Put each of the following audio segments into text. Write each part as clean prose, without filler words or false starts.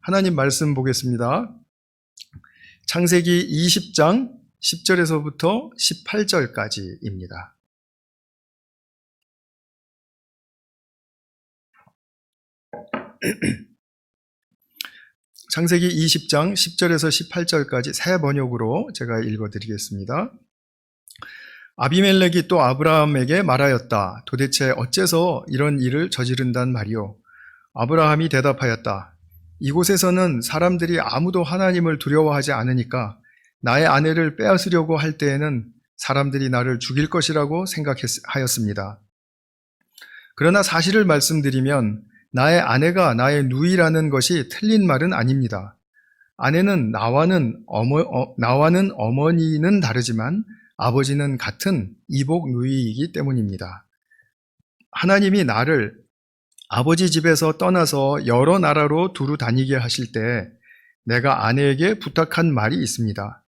하나님 말씀 보겠습니다. 창세기 20장 10절에서부터 18절까지입니다. 창세기 20장 10절에서 18절까지 새 번역으로 제가 읽어드리겠습니다. 아비멜렉이 또 아브라함에게 말하였다. 도대체 어째서 이런 일을 저지른단 말이오? 아브라함이 대답하였다. 이곳에서는 사람들이 아무도 하나님을 두려워하지 않으니까 나의 아내를 빼앗으려고 할 때에는 사람들이 나를 죽일 것이라고 생각하였습니다. 그러나 사실을 말씀드리면 나의 아내가 나의 누이라는 것이 틀린 말은 아닙니다. 아내는 나와는 어머니는 다르지만 아버지는 같은 이복 누이이기 때문입니다. 하나님이 나를 아버지 집에서 떠나서 여러 나라로 두루 다니게 하실 때 내가 아내에게 부탁한 말이 있습니다.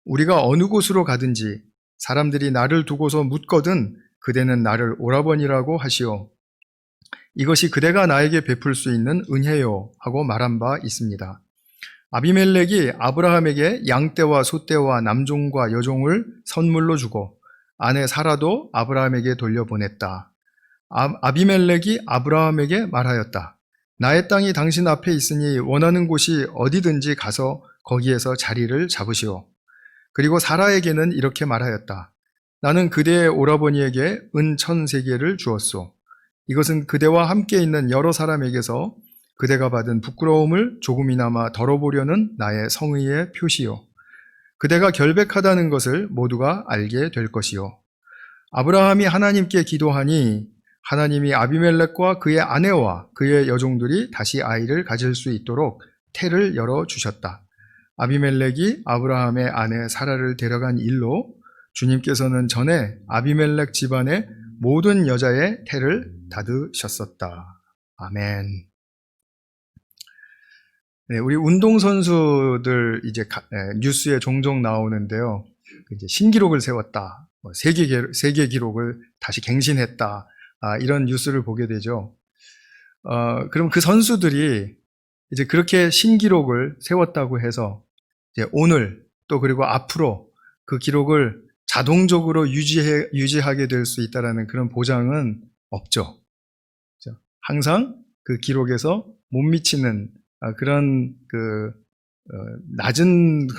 우리가 어느 곳으로 가든지 사람들이 나를 두고서 묻거든 그대는 나를 오라버니라고 하시오. 이것이 그대가 나에게 베풀 수 있는 은혜요 하고 말한 바 있습니다. 아비멜렉이 아브라함에게 양떼와 소떼와 남종과 여종을 선물로 주고 아내 사라도 아브라함에게 돌려보냈다. 아비멜렉이 아브라함에게 말하였다. 나의 땅이 당신 앞에 있으니 원하는 곳이 어디든지 가서 거기에서 자리를 잡으시오. 그리고 사라에게는 이렇게 말하였다. 나는 그대의 오라버니에게 은 1000세겔을 주었소. 이것은 그대와 함께 있는 여러 사람에게서 그대가 받은 부끄러움을 조금이나마 덜어보려는 나의 성의의 표시요. 그대가 결백하다는 것을 모두가 알게 될 것이요. 아브라함이 하나님께 기도하니 하나님이 아비멜렉과 그의 아내와 그의 여종들이 다시 아이를 가질 수 있도록 태를 열어주셨다. 아비멜렉이 아브라함의 아내 사라를 데려간 일로 주님께서는 전에 아비멜렉 집안의 모든 여자의 태를 닫으셨었다. 아멘. 네, 우리 운동선수들 뉴스에 종종 나오는데요. 이제 신기록을 세웠다. 세계 기록을 다시 갱신했다. 이런 뉴스를 보게 되죠. 그럼 그 선수들이 이제 그렇게 신기록을 세웠다고 해서 이제 오늘 또 그리고 앞으로 그 기록을 자동적으로 유지하게 될 수 있다라는 그런 보장은 없죠. 항상 그 기록에서 못 미치는 그런 낮은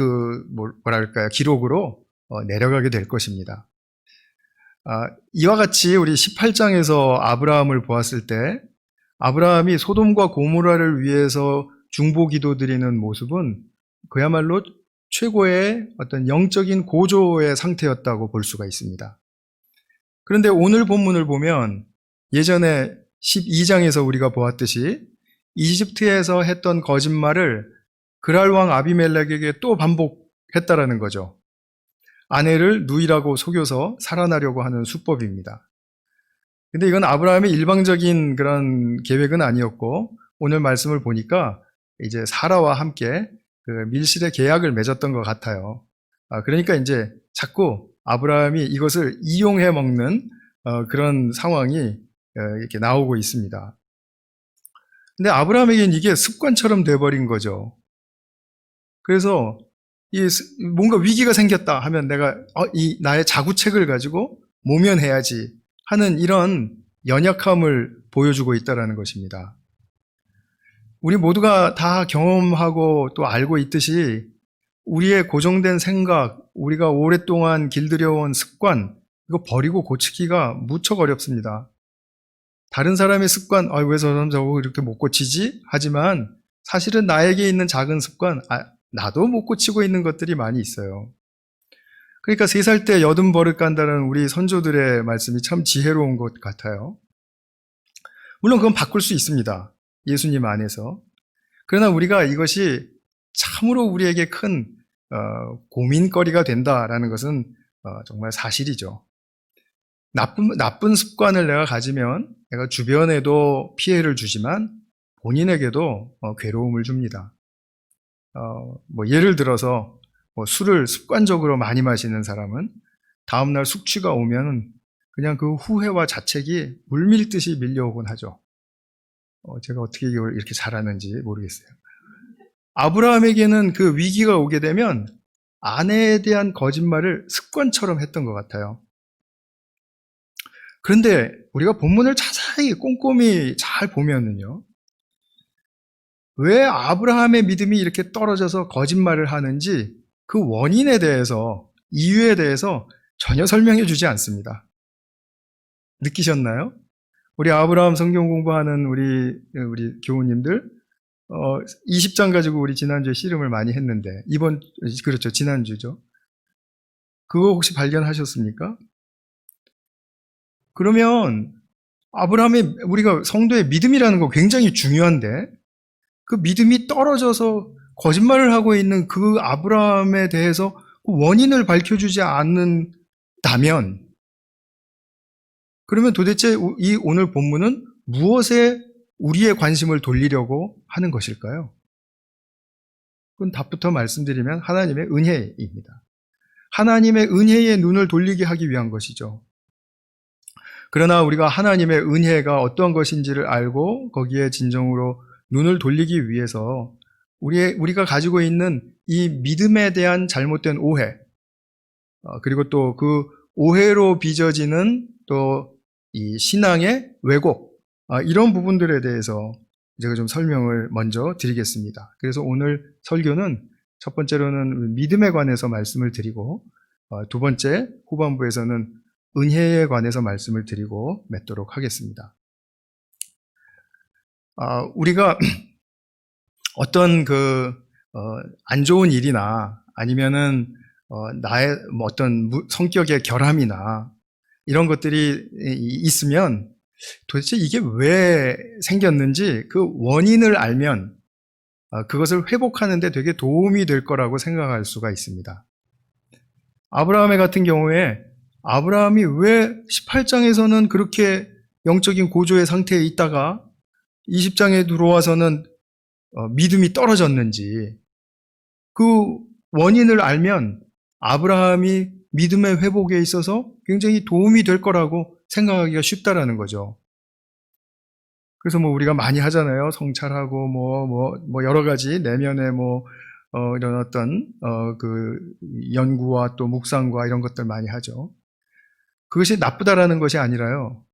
기록으로 내려가게 될 것입니다. 이와 같이 우리 18장에서 아브라함을 보았을 때 아브라함이 소돔과 고모라를 위해서 중보 기도드리는 모습은 그야말로 최고의 어떤 영적인 고조의 상태였다고 볼 수가 있습니다. 그런데 오늘 본문을 보면 예전에 12장에서 우리가 보았듯이 이집트에서 했던 거짓말을 그랄 왕 아비멜렉에게 또 반복했다라는 거죠. 아내를 누이라고 속여서 살아나려고 하는 수법입니다. 근데 이건 아브라함의 일방적인 그런 계획은 아니었고 오늘 말씀을 보니까 이제 사라와 함께 그 밀실의 계약을 맺었던 것 같아요. 그러니까 이제 자꾸 아브라함이 이것을 이용해 먹는 그런 상황이 이렇게 나오고 있습니다. 근데 아브라함에게는 이게 습관처럼 돼버린 거죠. 그래서 뭔가 위기가 생겼다 하면 내가 나의 자구책을 가지고 모면해야지 하는 이런 연약함을 보여주고 있다는 것입니다. 우리 모두가 다 경험하고 또 알고 있듯이 우리의 고정된 생각, 우리가 오랫동안 길들여온 습관, 이거 버리고 고치기가 무척 어렵습니다. 다른 사람의 습관, 왜 저 사람 저거 이렇게 못 고치지? 하지만 사실은 나에게 있는 작은 습관, 나도 못 고치고 있는 것들이 많이 있어요. 그러니까 3살 때 여든 버릇 간다는 우리 선조들의 말씀이 참 지혜로운 것 같아요. 물론 그건 바꿀 수 있습니다. 예수님 안에서. 그러나 우리가 이것이 참으로 우리에게 큰 고민거리가 된다라는 것은 정말 사실이죠. 나쁜 습관을 내가 가지면 내가 주변에도 피해를 주지만 본인에게도 괴로움을 줍니다. 예를 들어서 술을 습관적으로 많이 마시는 사람은 다음날 숙취가 오면 그냥 그 후회와 자책이 물밀듯이 밀려오곤 하죠. 제가 어떻게 이걸 이렇게 잘하는지 모르겠어요. 아브라함에게는 그 위기가 오게 되면 아내에 대한 거짓말을 습관처럼 했던 것 같아요. 그런데 우리가 본문을 자세히 꼼꼼히 잘 보면은요, 왜 아브라함의 믿음이 이렇게 떨어져서 거짓말을 하는지 그 원인에 대해서, 이유에 대해서 전혀 설명해 주지 않습니다. 느끼셨나요? 우리 아브라함 성경 공부하는 우리 교우님들, 20장 가지고 우리 지난주에 씨름을 많이 했는데, 그렇죠. 지난주죠. 그거 혹시 발견하셨습니까? 그러면 우리가 성도의 믿음이라는 거 굉장히 중요한데, 그 믿음이 떨어져서 거짓말을 하고 있는 그 아브라함에 대해서 그 원인을 밝혀주지 않는다면, 그러면 도대체 이 오늘 본문은 무엇에 우리의 관심을 돌리려고 하는 것일까요? 그건 답부터 말씀드리면 하나님의 은혜입니다. 하나님의 은혜의 눈을 돌리게 하기 위한 것이죠. 그러나 우리가 하나님의 은혜가 어떠한 것인지를 알고 거기에 진정으로 눈을 돌리기 위해서 우리가 가지고 있는 이 믿음에 대한 잘못된 오해, 그리고 또 그 오해로 빚어지는 또 이 신앙의 왜곡, 이런 부분들에 대해서 제가 좀 설명을 먼저 드리겠습니다. 그래서 오늘 설교는 첫 번째로는 믿음에 관해서 말씀을 드리고, 두 번째 후반부에서는 은혜에 관해서 말씀을 드리고 맺도록 하겠습니다. 우리가 어떤 안 좋은 일이나 아니면은 나의 어떤 성격의 결함이나 이런 것들이 있으면 도대체 이게 왜 생겼는지 그 원인을 알면 그것을 회복하는 데 되게 도움이 될 거라고 생각할 수가 있습니다. 아브라함의 같은 경우에 아브라함이 왜 18장에서는 그렇게 영적인 고조의 상태에 있다가 20장에 들어와서는 믿음이 떨어졌는지 그 원인을 알면 아브라함이 믿음의 회복에 있어서 굉장히 도움이 될 거라고 생각하기가 쉽다라는 거죠. 그래서 우리가 많이 하잖아요. 성찰하고 여러 가지 내면의 이런 어떤 그 연구와 또 묵상과 이런 것들 많이 하죠. 그것이 나쁘다라는 것이 아니라요.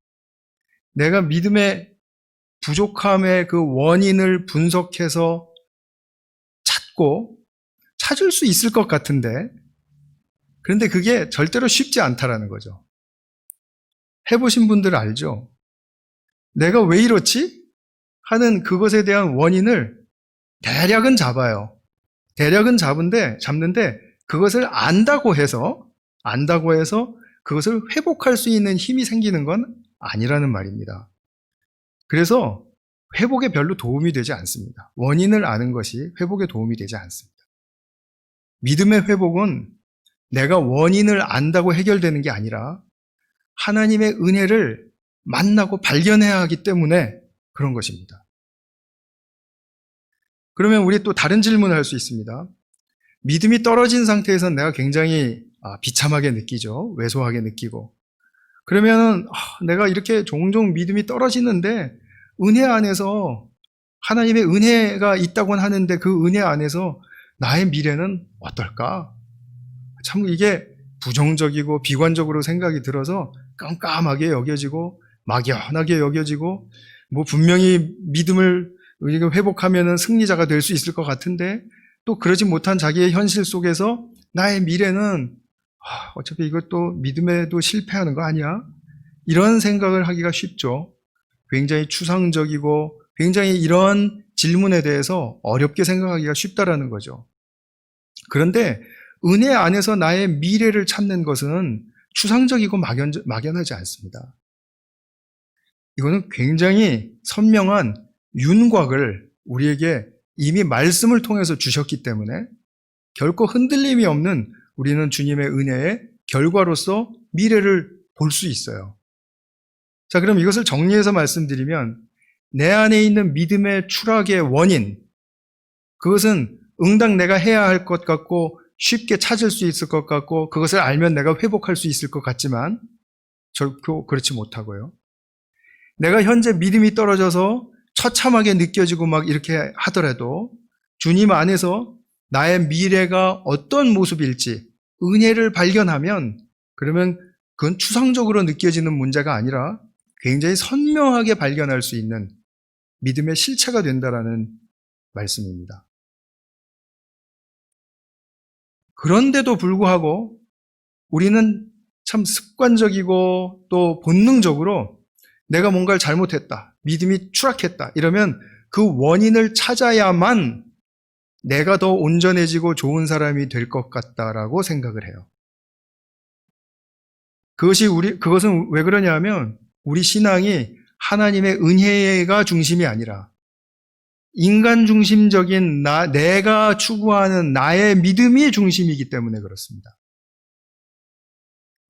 내가 믿음의 부족함의 그 원인을 분석해서 찾을 수 있을 것 같은데, 그런데 그게 절대로 쉽지 않다라는 거죠. 해보신 분들 알죠? 내가 왜 이렇지? 하는 그것에 대한 원인을 대략은 잡아요. 대략은 잡는데 그것을 안다고 해서 그것을 회복할 수 있는 힘이 생기는 건 아니라는 말입니다. 그래서 회복에 별로 도움이 되지 않습니다. 원인을 아는 것이 회복에 도움이 되지 않습니다. 믿음의 회복은 내가 원인을 안다고 해결되는 게 아니라 하나님의 은혜를 만나고 발견해야 하기 때문에 그런 것입니다. 그러면 우리 또 다른 질문을 할 수 있습니다. 믿음이 떨어진 상태에서 내가 굉장히 비참하게 느끼죠. 왜소하게 느끼고. 그러면 내가 이렇게 종종 믿음이 떨어지는데 은혜 안에서 하나님의 은혜가 있다고는 하는데 그 은혜 안에서 나의 미래는 어떨까? 참 이게 부정적이고 비관적으로 생각이 들어서 깜깜하게 여겨지고 막연하게 여겨지고 분명히 믿음을 회복하면 승리자가 될 수 있을 것 같은데 또 그러지 못한 자기의 현실 속에서 나의 미래는 어차피 이것도 믿음에도 실패하는 거 아니야? 이런 생각을 하기가 쉽죠. 굉장히 추상적이고 굉장히 이런 질문에 대해서 어렵게 생각하기가 쉽다라는 거죠. 그런데 은혜 안에서 나의 미래를 찾는 것은 추상적이고 막연하지 않습니다. 이거는 굉장히 선명한 윤곽을 우리에게 이미 말씀을 통해서 주셨기 때문에 결코 흔들림이 없는 우리는 주님의 은혜의 결과로서 미래를 볼 수 있어요. 자, 그럼 이것을 정리해서 말씀드리면 내 안에 있는 믿음의 추락의 원인, 그것은 응당 내가 해야 할 것 같고 쉽게 찾을 수 있을 것 같고 그것을 알면 내가 회복할 수 있을 것 같지만 결코 그렇지 못하고요. 내가 현재 믿음이 떨어져서 처참하게 느껴지고 이렇게 하더라도 주님 안에서 나의 미래가 어떤 모습일지 은혜를 발견하면 그러면 그건 추상적으로 느껴지는 문제가 아니라 굉장히 선명하게 발견할 수 있는 믿음의 실체가 된다라는 말씀입니다. 그런데도 불구하고 우리는 참 습관적이고 또 본능적으로 내가 뭔가를 잘못했다, 믿음이 추락했다 이러면 그 원인을 찾아야만 내가 더 온전해지고 좋은 사람이 될 것 같다라고 생각을 해요. 그것은 왜 그러냐면 우리 신앙이 하나님의 은혜가 중심이 아니라 인간 중심적인 내가 추구하는 나의 믿음이 중심이기 때문에 그렇습니다.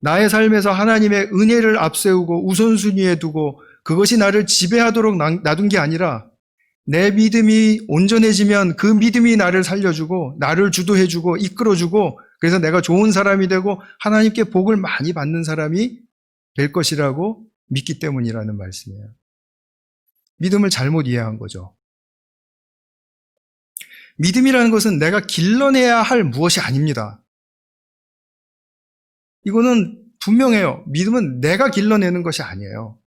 나의 삶에서 하나님의 은혜를 앞세우고 우선순위에 두고 그것이 나를 지배하도록 놔둔 게 아니라 내 믿음이 온전해지면 그 믿음이 나를 살려주고 나를 주도해주고 이끌어주고 그래서 내가 좋은 사람이 되고 하나님께 복을 많이 받는 사람이 될 것이라고 믿기 때문이라는 말씀이에요. 믿음을 잘못 이해한 거죠. 믿음이라는 것은 내가 길러내야 할 무엇이 아닙니다. 이거는 분명해요. 믿음은 내가 길러내는 것이 아니에요.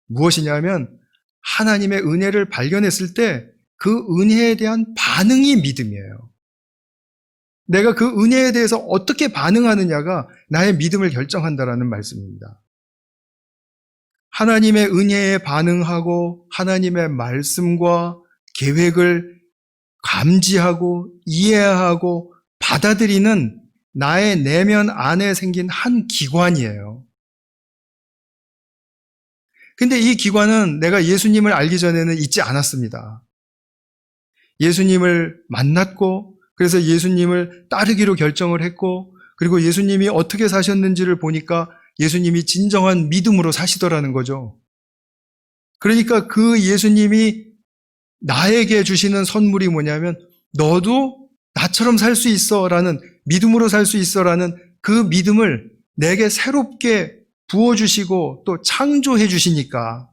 무엇이냐면 하나님의 은혜를 발견했을 때 그 은혜에 대한 반응이 믿음이에요. 내가 그 은혜에 대해서 어떻게 반응하느냐가 나의 믿음을 결정한다라는 말씀입니다. 하나님의 은혜에 반응하고 하나님의 말씀과 계획을 감지하고 이해하고 받아들이는 나의 내면 안에 생긴 한 기관이에요. 근데 이 기관은 내가 예수님을 알기 전에는 있지 않았습니다. 예수님을 만났고 그래서 예수님을 따르기로 결정을 했고 그리고 예수님이 어떻게 사셨는지를 보니까 예수님이 진정한 믿음으로 사시더라는 거죠. 그러니까 그 예수님이 나에게 주시는 선물이 뭐냐면 너도 나처럼 살 수 있어 라는 믿음으로 살 수 있어 라는 그 믿음을 내게 새롭게 부어주시고 또 창조해 주시니까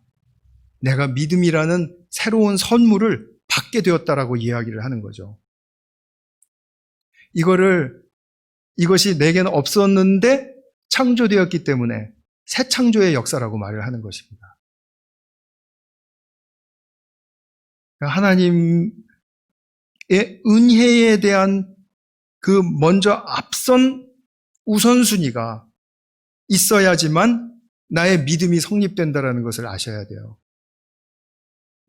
내가 믿음이라는 새로운 선물을 받게 되었다라고 이야기를 하는 거죠. 이것이 내게는 없었는데 창조되었기 때문에 새 창조의 역사라고 말을 하는 것입니다. 하나님의 은혜에 대한 그 먼저 앞선 우선순위가 있어야지만 나의 믿음이 성립된다는 것을 아셔야 돼요.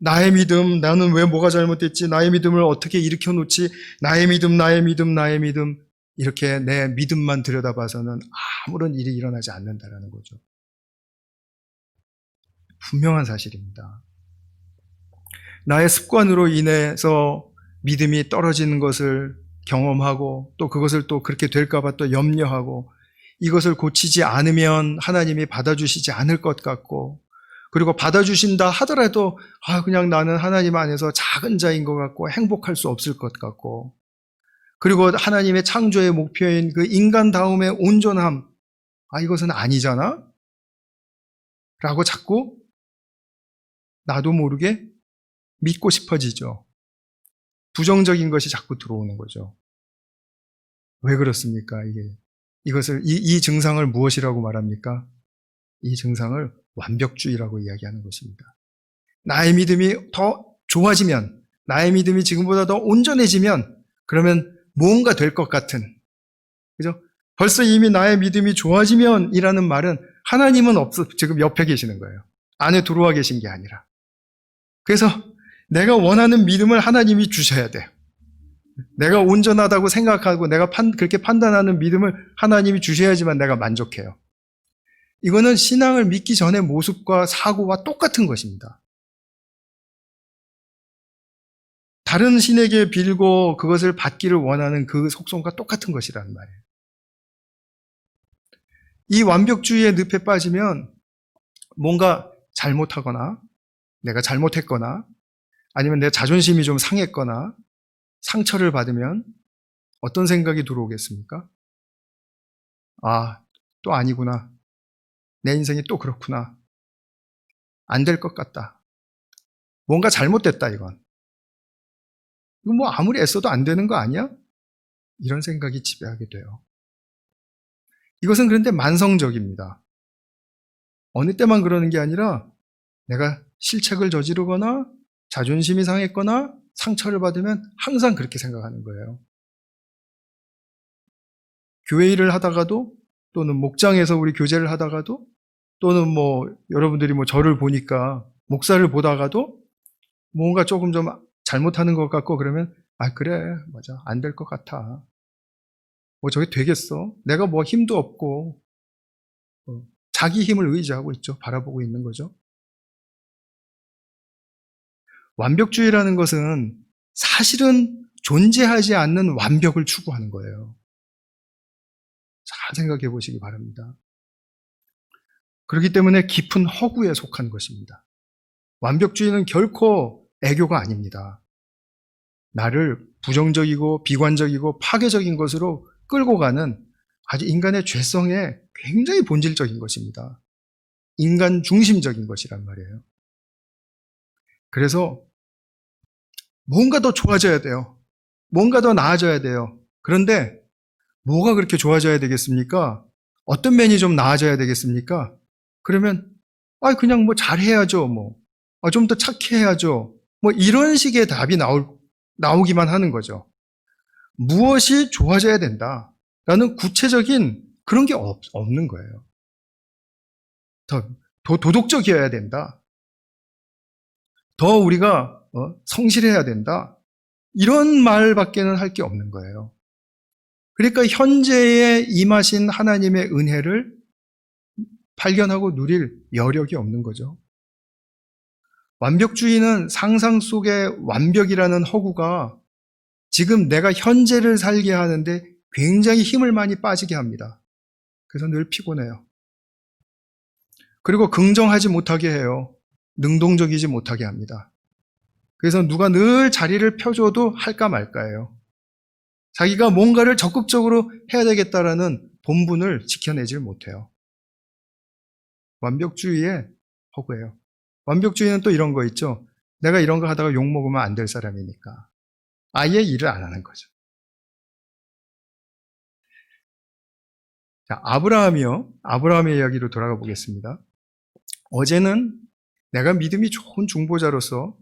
나의 믿음, 나는 왜 뭐가 잘못됐지? 나의 믿음을 어떻게 일으켜 놓지? 나의 믿음, 나의 믿음, 나의 믿음. 이렇게 내 믿음만 들여다봐서는 아무런 일이 일어나지 않는다는 거죠. 분명한 사실입니다. 나의 습관으로 인해서 믿음이 떨어지는 것을 경험하고 또 그것을 또 그렇게 될까봐 또 염려하고 이것을 고치지 않으면 하나님이 받아주시지 않을 것 같고 그리고 받아주신다 하더라도 그냥 나는 하나님 안에서 작은 자인 것 같고 행복할 수 없을 것 같고 그리고 하나님의 창조의 목표인 그 인간다움의 온전함 이것은 아니잖아? 라고 자꾸 나도 모르게 믿고 싶어지죠. 부정적인 것이 자꾸 들어오는 거죠. 왜 그렇습니까? 이 증상을 무엇이라고 말합니까? 이 증상을 완벽주의라고 이야기하는 것입니다. 나의 믿음이 더 좋아지면, 나의 믿음이 지금보다 더 온전해지면, 그러면 뭔가 될 것 같은, 그죠? 벌써 이미 나의 믿음이 좋아지면 이라는 말은 하나님은 지금 옆에 계시는 거예요. 안에 들어와 계신 게 아니라. 그래서 내가 원하는 믿음을 하나님이 주셔야 돼요. 내가 온전하다고 생각하고 내가 그렇게 판단하는 믿음을 하나님이 주셔야지만 내가 만족해요. 이거는 신앙을 믿기 전의 모습과 사고와 똑같은 것입니다. 다른 신에게 빌고 그것을 받기를 원하는 그 속성과 똑같은 것이라는 말이에요. 이 완벽주의의 늪에 빠지면 뭔가 잘못하거나 내가 잘못했거나 아니면 내 자존심이 좀 상했거나 상처를 받으면 어떤 생각이 들어오겠습니까? 또 아니구나. 내 인생이 또 그렇구나. 안 될 것 같다. 뭔가 잘못됐다, 이건. 이거 뭐 아무리 애써도 안 되는 거 아니야? 이런 생각이 지배하게 돼요. 이것은 그런데 만성적입니다. 어느 때만 그러는 게 아니라 내가 실책을 저지르거나 자존심이 상했거나 상처를 받으면 항상 그렇게 생각하는 거예요. 교회 일을 하다가도, 또는 목장에서 우리 교제를 하다가도, 또는 뭐 여러분들이 뭐 저를 보니까 목사를 보다가도 뭔가 조금 좀 잘못하는 것 같고 그러면 그래 맞아 안 될 것 같아. 뭐 저게 되겠어? 내가 뭐 힘도 없고 자기 힘을 의지하고 있죠. 바라보고 있는 거죠. 완벽주의라는 것은 사실은 존재하지 않는 완벽을 추구하는 거예요. 잘 생각해 보시기 바랍니다. 그렇기 때문에 깊은 허구에 속한 것입니다. 완벽주의는 결코 애교가 아닙니다. 나를 부정적이고 비관적이고 파괴적인 것으로 끌고 가는 아주 인간의 죄성에 굉장히 본질적인 것입니다. 인간 중심적인 것이란 말이에요. 그래서 뭔가 더 좋아져야 돼요. 뭔가 더 나아져야 돼요. 그런데 뭐가 그렇게 좋아져야 되겠습니까? 어떤 면이 좀 나아져야 되겠습니까? 그러면 그냥 뭐 잘해야죠. 좀 더 착해야죠. 뭐 이런 식의 답이 나오기만 하는 거죠. 무엇이 좋아져야 된다라는 구체적인 그런 게 없는 거예요. 더 도덕적이어야 된다. 더 우리가 성실해야 된다. 이런 말밖에는 할 게 없는 거예요. 그러니까 현재에 임하신 하나님의 은혜를 발견하고 누릴 여력이 없는 거죠. 완벽주의는 상상 속의 완벽이라는 허구가 지금 내가 현재를 살게 하는데 굉장히 힘을 많이 빠지게 합니다. 그래서 늘 피곤해요. 그리고 긍정하지 못하게 해요. 능동적이지 못하게 합니다. 그래서 누가 늘 자리를 펴줘도 할까 말까예요. 자기가 뭔가를 적극적으로 해야 되겠다라는 본분을 지켜내질 못해요. 완벽주의의 허구예요. 완벽주의는 또 이런 거 있죠. 내가 이런 거 하다가 욕먹으면 안 될 사람이니까 아예 일을 안 하는 거죠. 자, 아브라함의 이야기로 돌아가 보겠습니다. 어제는 내가 믿음이 좋은 중보자로서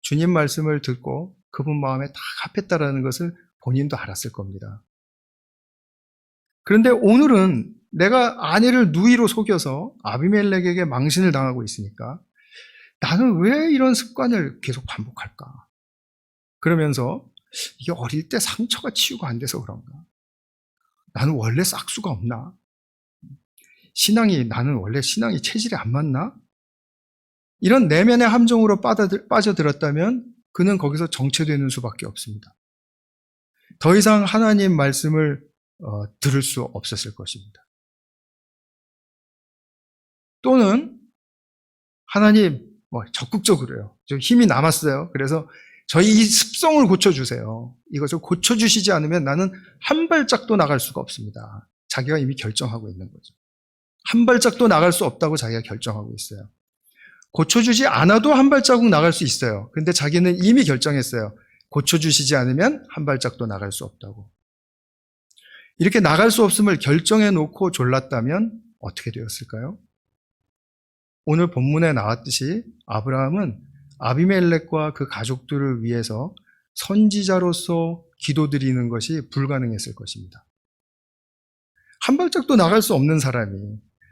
주님 말씀을 듣고 그분 마음에 다 합했다라는 것을 본인도 알았을 겁니다. 그런데 오늘은 내가 아내를 누이로 속여서 아비멜렉에게 망신을 당하고 있으니까 나는 왜 이런 습관을 계속 반복할까? 그러면서 이게 어릴 때 상처가 치유가 안 돼서 그런가? 나는 원래 싹수가 없나? 나는 원래 신앙이 체질이 안 맞나? 이런 내면의 함정으로 빠져들었다면 그는 거기서 정체되는 수밖에 없습니다. 더 이상 하나님 말씀을 들을 수 없었을 것입니다. 또는 하나님 적극적으로요. 좀 힘이 남았어요. 그래서 저희 이 습성을 고쳐주세요. 이것을 고쳐주시지 않으면 나는 한 발짝도 나갈 수가 없습니다. 자기가 이미 결정하고 있는 거죠. 한 발짝도 나갈 수 없다고 자기가 결정하고 있어요. 고쳐주지 않아도 한 발자국 나갈 수 있어요. 근데 자기는 이미 결정했어요. 고쳐주시지 않으면 한 발짝도 나갈 수 없다고. 이렇게 나갈 수 없음을 결정해 놓고 졸랐다면 어떻게 되었을까요? 오늘 본문에 나왔듯이 아브라함은 아비멜렉과 그 가족들을 위해서 선지자로서 기도드리는 것이 불가능했을 것입니다. 한 발짝도 나갈 수 없는 사람이,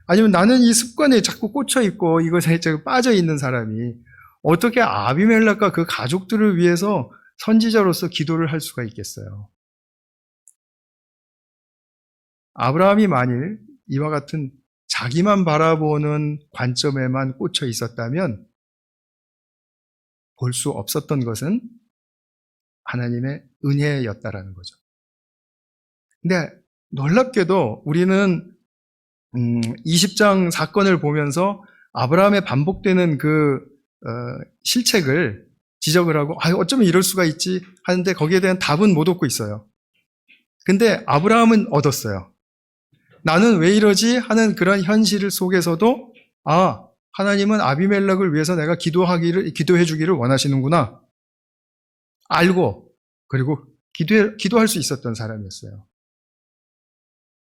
아니면 나는 이 습관에 자꾸 꽂혀 있고 이것에 빠져 있는 사람이 어떻게 아비멜렉과 그 가족들을 위해서 선지자로서 기도를 할 수가 있겠어요? 아브라함이 만일 이와 같은 자기만 바라보는 관점에만 꽂혀 있었다면 볼 수 없었던 것은 하나님의 은혜였다라는 거죠. 근데 놀랍게도 우리는 20장 사건을 보면서 아브라함의 반복되는 실책을 지적을 하고 어쩌면 이럴 수가 있지 하는데 거기에 대한 답은 못 얻고 있어요. 근데 아브라함은 얻었어요. 나는 왜 이러지 하는 그런 현실 속에서도 하나님은 아비멜렉을 위해서 내가 기도해 주기를 원하시는구나 알고 그리고 기도할 수 있었던 사람이었어요.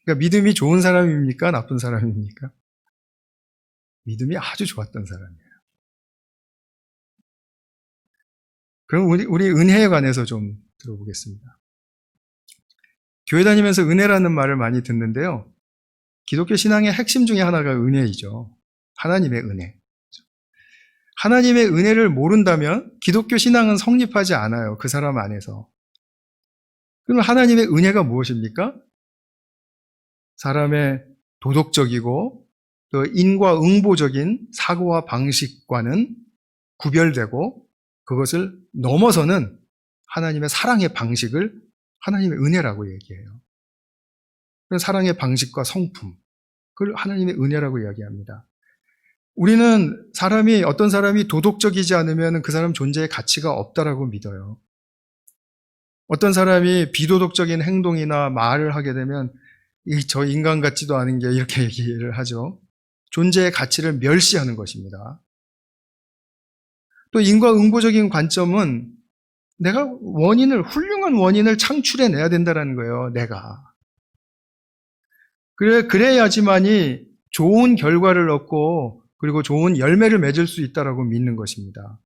그러니까 믿음이 좋은 사람입니까? 나쁜 사람입니까? 믿음이 아주 좋았던 사람이에요. 그럼 우리 은혜에 관해서 좀 들어보겠습니다. 교회 다니면서 은혜라는 말을 많이 듣는데요. 기독교 신앙의 핵심 중에 하나가 은혜이죠. 하나님의 은혜. 하나님의 은혜를 모른다면 기독교 신앙은 성립하지 않아요. 그 사람 안에서. 그럼 하나님의 은혜가 무엇입니까? 사람의 도덕적이고 또 인과응보적인 사고와 방식과는 구별되고 그것을 넘어서는 하나님의 사랑의 방식을 하나님의 은혜라고 얘기해요. 사랑의 방식과 성품, 그걸 하나님의 은혜라고 이야기합니다. 우리는 어떤 사람이 도덕적이지 않으면 그 사람 존재의 가치가 없다라고 믿어요. 어떤 사람이 비도덕적인 행동이나 말을 하게 되면 저 인간 같지도 않은 게 이렇게 얘기를 하죠. 존재의 가치를 멸시하는 것입니다. 또 인과응보적인 관점은 내가 훌륭한 원인을 창출해내야 된다는 거예요. 내가. 그래야지만이 좋은 결과를 얻고 그리고 좋은 열매를 맺을 수 있다라고 믿는 것입니다.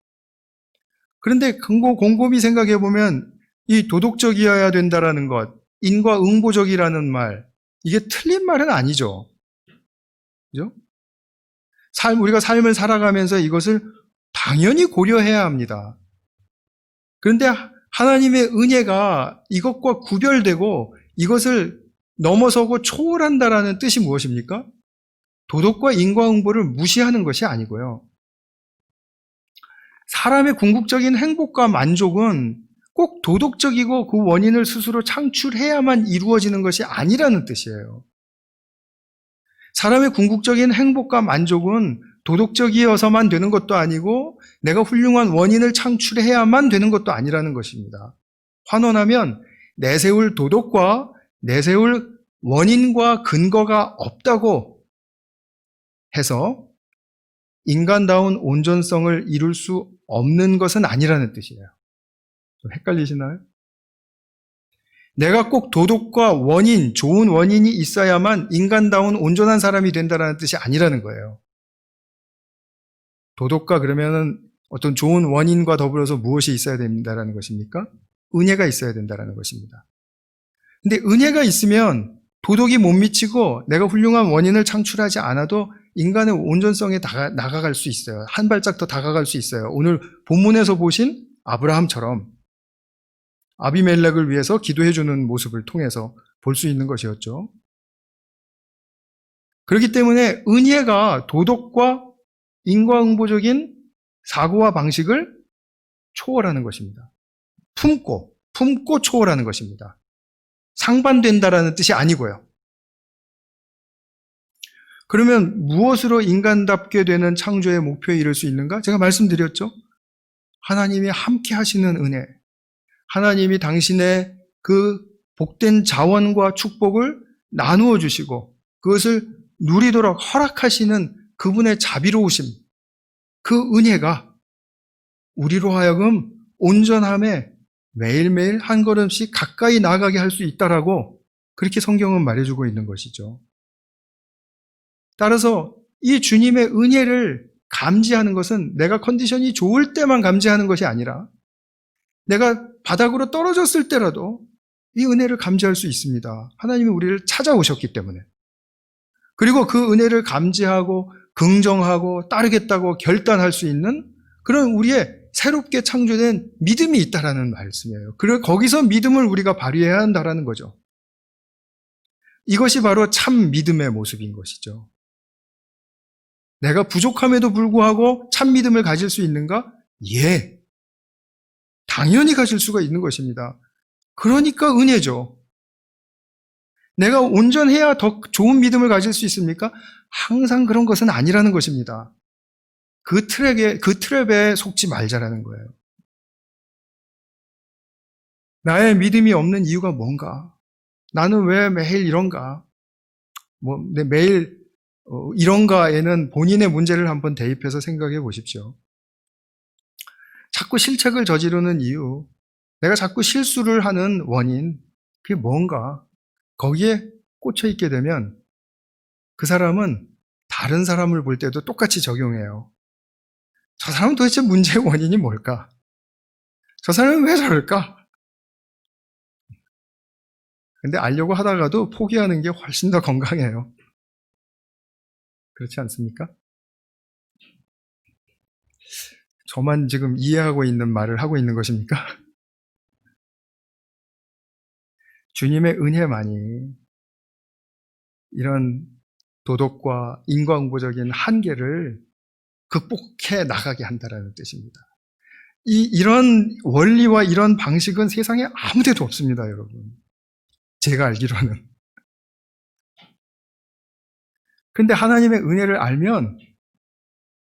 그런데 곰곰이 생각해 보면 이 도덕적이어야 된다라는 것, 인과응보적이라는 말, 이게 틀린 말은 아니죠. 그죠? 우리가 삶을 살아가면서 이것을 당연히 고려해야 합니다. 그런데 하나님의 은혜가 이것과 구별되고 이것을 넘어서고 초월한다라는 뜻이 무엇입니까? 도덕과 인과응보를 무시하는 것이 아니고요. 사람의 궁극적인 행복과 만족은 꼭 도덕적이고 그 원인을 스스로 창출해야만 이루어지는 것이 아니라는 뜻이에요. 사람의 궁극적인 행복과 만족은 도덕적이어서만 되는 것도 아니고 내가 훌륭한 원인을 창출해야만 되는 것도 아니라는 것입니다. 환원하면 내세울 도덕과 내세울 원인과 근거가 없다고 해서 인간다운 온전성을 이룰 수 없는 것은 아니라는 뜻이에요. 좀 헷갈리시나요? 내가 꼭 도덕과 원인, 좋은 원인이 있어야만 인간다운 온전한 사람이 된다는 뜻이 아니라는 거예요. 도덕과 그러면은 어떤 좋은 원인과 더불어서 무엇이 있어야 된다는 것입니까? 은혜가 있어야 된다는 것입니다. 근데 은혜가 있으면 도덕이 못 미치고 내가 훌륭한 원인을 창출하지 않아도 인간의 온전성에 나아갈 수 있어요. 한 발짝 더 다가갈 수 있어요. 오늘 본문에서 보신 아브라함처럼 아비멜렉을 위해서 기도해주는 모습을 통해서 볼 수 있는 것이었죠. 그렇기 때문에 은혜가 도덕과 인과응보적인 사고와 방식을 초월하는 것입니다. 품고 초월하는 것입니다. 상반된다라는 뜻이 아니고요. 그러면 무엇으로 인간답게 되는 창조의 목표에 이를 수 있는가? 제가 말씀드렸죠. 하나님이 함께 하시는 은혜, 하나님이 당신의 그 복된 자원과 축복을 나누어 주시고 그것을 누리도록 허락하시는 그분의 자비로우심, 그 은혜가 우리로 하여금 온전함에 매일매일 한 걸음씩 가까이 나아가게 할 수 있다라고 그렇게 성경은 말해주고 있는 것이죠. 따라서 이 주님의 은혜를 감지하는 것은 내가 컨디션이 좋을 때만 감지하는 것이 아니라 내가 바닥으로 떨어졌을 때라도 이 은혜를 감지할 수 있습니다. 하나님이 우리를 찾아오셨기 때문에. 그리고 그 은혜를 감지하고 긍정하고 따르겠다고 결단할 수 있는 그런 우리의 새롭게 창조된 믿음이 있다라는 말씀이에요. 그리고 거기서 믿음을 우리가 발휘해야 한다라는 거죠. 이것이 바로 참 믿음의 모습인 것이죠. 내가 부족함에도 불구하고 참 믿음을 가질 수 있는가? 예. 당연히 가질 수가 있는 것입니다. 그러니까 은혜죠. 내가 온전해야 더 좋은 믿음을 가질 수 있습니까? 항상 그런 것은 아니라는 것입니다. 그 트랩에 속지 말자라는 거예요. 나의 믿음이 없는 이유가 뭔가? 나는 왜 매일 이런가? 매일 이런가에는 본인의 문제를 한번 대입해서 생각해 보십시오. 자꾸 실책을 저지르는 이유, 내가 자꾸 실수를 하는 원인, 그게 뭔가, 거기에 꽂혀 있게 되면 그 사람은 다른 사람을 볼 때도 똑같이 적용해요. 저 사람은 도대체 문제의 원인이 뭘까? 저 사람은 왜 저럴까? 근데 알려고 하다가도 포기하는 게 훨씬 더 건강해요. 그렇지 않습니까? 저만 지금 이해하고 있는 말을 하고 있는 것입니까? 주님의 은혜만이 이런 도덕과 인과응보적인 한계를 극복해 나가게 한다는 뜻입니다. 이런 원리와 이런 방식은 세상에 아무 데도 없습니다, 여러분. 제가 알기로는. 근데 하나님의 은혜를 알면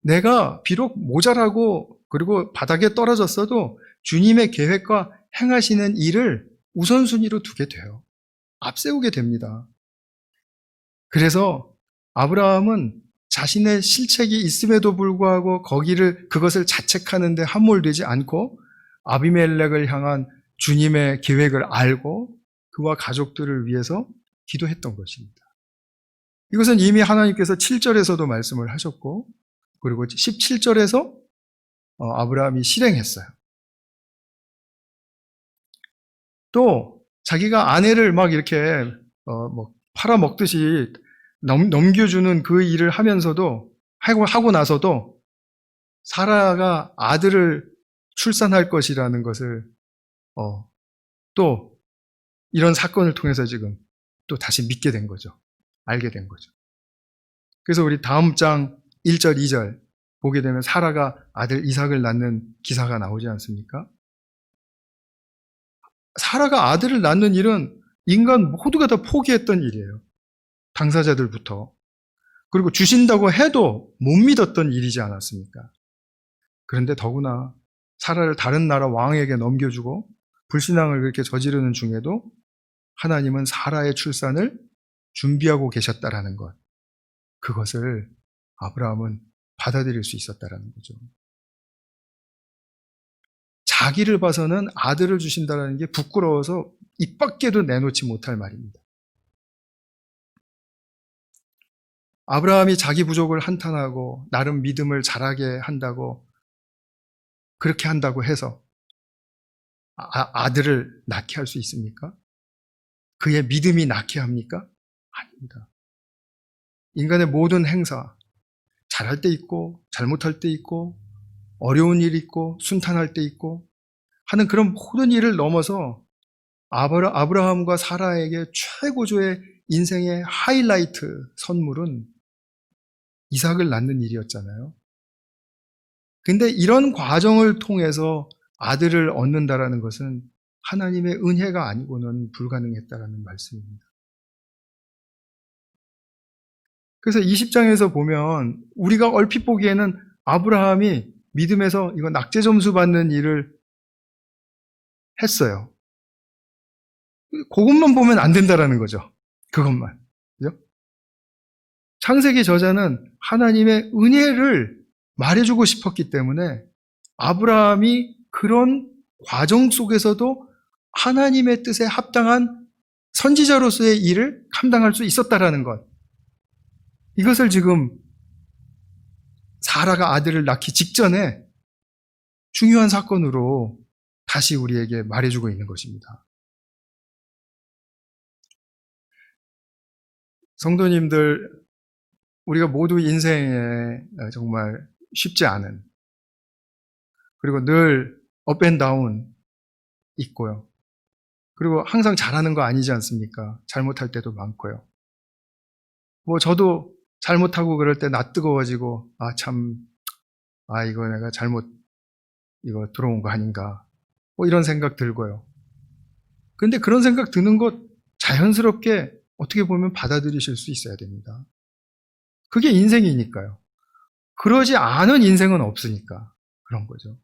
내가 비록 모자라고 그리고 바닥에 떨어졌어도 주님의 계획과 행하시는 일을 우선순위로 두게 돼요. 앞세우게 됩니다. 그래서 아브라함은 자신의 실책이 있음에도 불구하고 그것을 자책하는데 함몰되지 않고 아비멜렉을 향한 주님의 계획을 알고 그와 가족들을 위해서 기도했던 것입니다. 이것은 이미 하나님께서 7절에서도 말씀을 하셨고 그리고 17절에서 아브라함이 실행했어요. 또 자기가 아내를 막 이렇게 팔아먹듯이 넘겨주는 그 일을 하면서도 하고 나서도 사라가 아들을 출산할 것이라는 것을 또 이런 사건을 통해서 지금 또 다시 믿게 된 거죠. 알게 된 거죠. 그래서 우리 다음 장 1절, 2절 보게 되면 사라가 아들 이삭을 낳는 기사가 나오지 않습니까? 사라가 아들을 낳는 일은 인간 모두가 다 포기했던 일이에요. 당사자들부터. 그리고 주신다고 해도 못 믿었던 일이지 않았습니까? 그런데 더구나 사라를 다른 나라 왕에게 넘겨주고 불신앙을 그렇게 저지르는 중에도 하나님은 사라의 출산을 준비하고 계셨다라는 것. 그것을 아브라함은 받아들일 수 있었다라는 거죠. 자기를 봐서는 아들을 주신다는 게 부끄러워서 입 밖에도 내놓지 못할 말입니다. 아브라함이 자기 부족을 한탄하고 나름 믿음을 자라게 한다고 그렇게 한다고 해서 아들을 낳게 할 수 있습니까? 그의 믿음이 낳게 합니까? 아닙니다. 인간의 모든 행사, 잘할 때 있고 잘못할 때 있고 어려운 일이 있고 순탄할 때 있고 하는 그런 모든 일을 넘어서 아브라함과 사라에게 최고조의 인생의 하이라이트 선물은 이삭을 낳는 일이었잖아요. 근데 이런 과정을 통해서 아들을 얻는다라는 것은 하나님의 은혜가 아니고는 불가능했다라는 말씀입니다. 그래서 20장에서 보면 우리가 얼핏 보기에는 아브라함이 믿음에서 이거 낙제 점수 받는 일을 했어요. 그것만 보면 안 된다라는 거죠. 그것만. 그죠? 창세기 저자는 하나님의 은혜를 말해주고 싶었기 때문에 아브라함이 그런 과정 속에서도 하나님의 뜻에 합당한 선지자로서의 일을 감당할 수 있었다라는 것. 이것을 지금 사라가 아들을 낳기 직전에 중요한 사건으로 다시 우리에게 말해주고 있는 것입니다. 성도님들, 우리가 모두 인생에 정말 쉽지 않은, 그리고 늘 업 앤 다운 있고요. 그리고 항상 잘하는 거 아니지 않습니까? 잘못할 때도 많고요. 저도 잘못하고 그럴 때 나 뜨거워지고, 이거 내가 이거 들어온 거 아닌가. 이런 생각 들고요. 근데 그런 생각 드는 것 자연스럽게 어떻게 보면 받아들이실 수 있어야 됩니다. 그게 인생이니까요. 그러지 않은 인생은 없으니까 그런 거죠.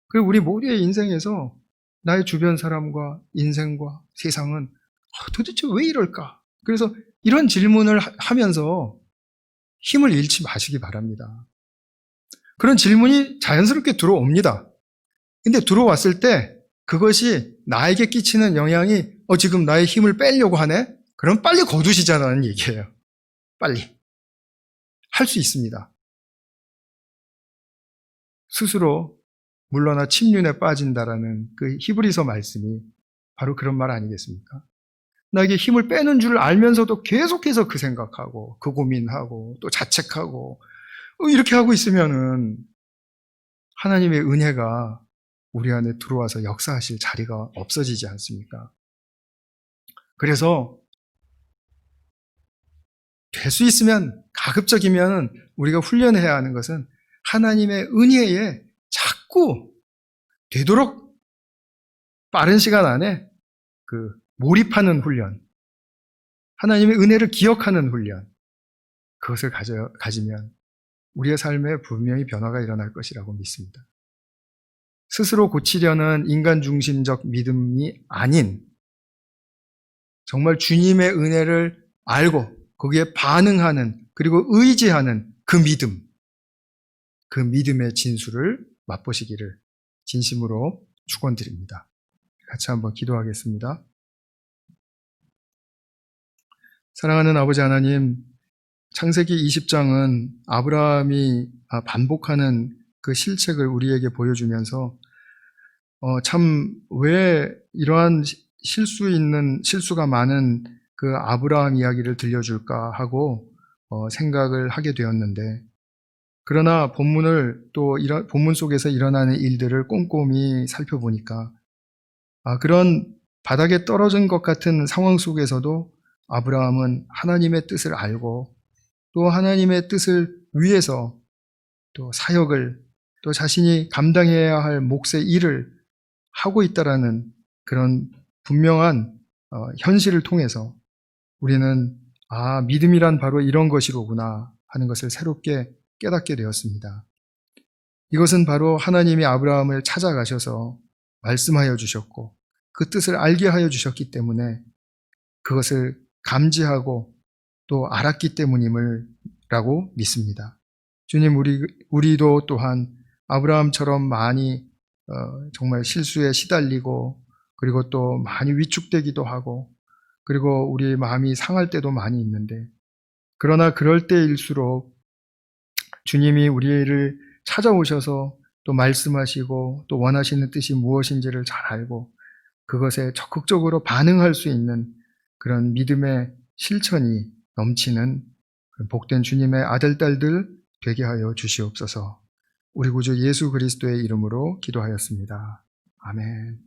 그리고 우리 모두의 인생에서 나의 주변 사람과 인생과 세상은 도대체 왜 이럴까? 그래서 이런 질문을 하면서 힘을 잃지 마시기 바랍니다. 그런 질문이 자연스럽게 들어옵니다. 근데 들어왔을 때 그것이 나에게 끼치는 영향이 지금 나의 힘을 빼려고 하네? 그럼 빨리 거두시자는 얘기예요. 빨리. 할 수 있습니다. 스스로 물러나 침륜에 빠진다라는 그 히브리서 말씀이 바로 그런 말 아니겠습니까? 나에게 힘을 빼는 줄 알면서도 계속해서 그 생각하고 그 고민하고 또 자책하고 이렇게 하고 있으면은 하나님의 은혜가 우리 안에 들어와서 역사하실 자리가 없어지지 않습니까? 그래서 될 수 있으면 가급적이면 우리가 훈련해야 하는 것은 하나님의 은혜에 자꾸 되도록 빠른 시간 안에 몰입하는 훈련, 하나님의 은혜를 기억하는 훈련, 그것을 가지면 우리의 삶에 분명히 변화가 일어날 것이라고 믿습니다. 스스로 고치려는 인간 중심적 믿음이 아닌 정말 주님의 은혜를 알고 거기에 반응하는 그리고 의지하는 그 믿음, 그 믿음의 진수를 맛보시기를 진심으로 축원드립니다. 같이 한번 기도하겠습니다. 사랑하는 아버지 하나님, 창세기 20장은 아브라함이 반복하는 그 실책을 우리에게 보여주면서 참 왜 이러한 실수가 많은 그 아브라함 이야기를 들려줄까 하고 생각을 하게 되었는데, 그러나 본문 속에서 일어나는 일들을 꼼꼼히 살펴보니까 그런 바닥에 떨어진 것 같은 상황 속에서도 아브라함은 하나님의 뜻을 알고 또 하나님의 뜻을 위해서 또 사역을 또 자신이 감당해야 할 몫의 일을 하고 있다라는 그런 분명한 현실을 통해서 우리는 믿음이란 바로 이런 것이로구나 하는 것을 새롭게 깨닫게 되었습니다. 이것은 바로 하나님이 아브라함을 찾아가셔서 말씀하여 주셨고 그 뜻을 알게 하여 주셨기 때문에 그것을 감지하고 또 알았기 때문임이라고 믿습니다. 주님, 우리도 또한 아브라함처럼 많이 정말 실수에 시달리고 그리고 또 많이 위축되기도 하고 그리고 우리의 마음이 상할 때도 많이 있는데, 그러나 그럴 때일수록 주님이 우리를 찾아오셔서 또 말씀하시고 또 원하시는 뜻이 무엇인지를 잘 알고 그것에 적극적으로 반응할 수 있는 그런 믿음의 실천이 넘치는 복된 주님의 아들, 딸들 되게 하여 주시옵소서. 우리 구주 예수 그리스도의 이름으로 기도하였습니다. 아멘.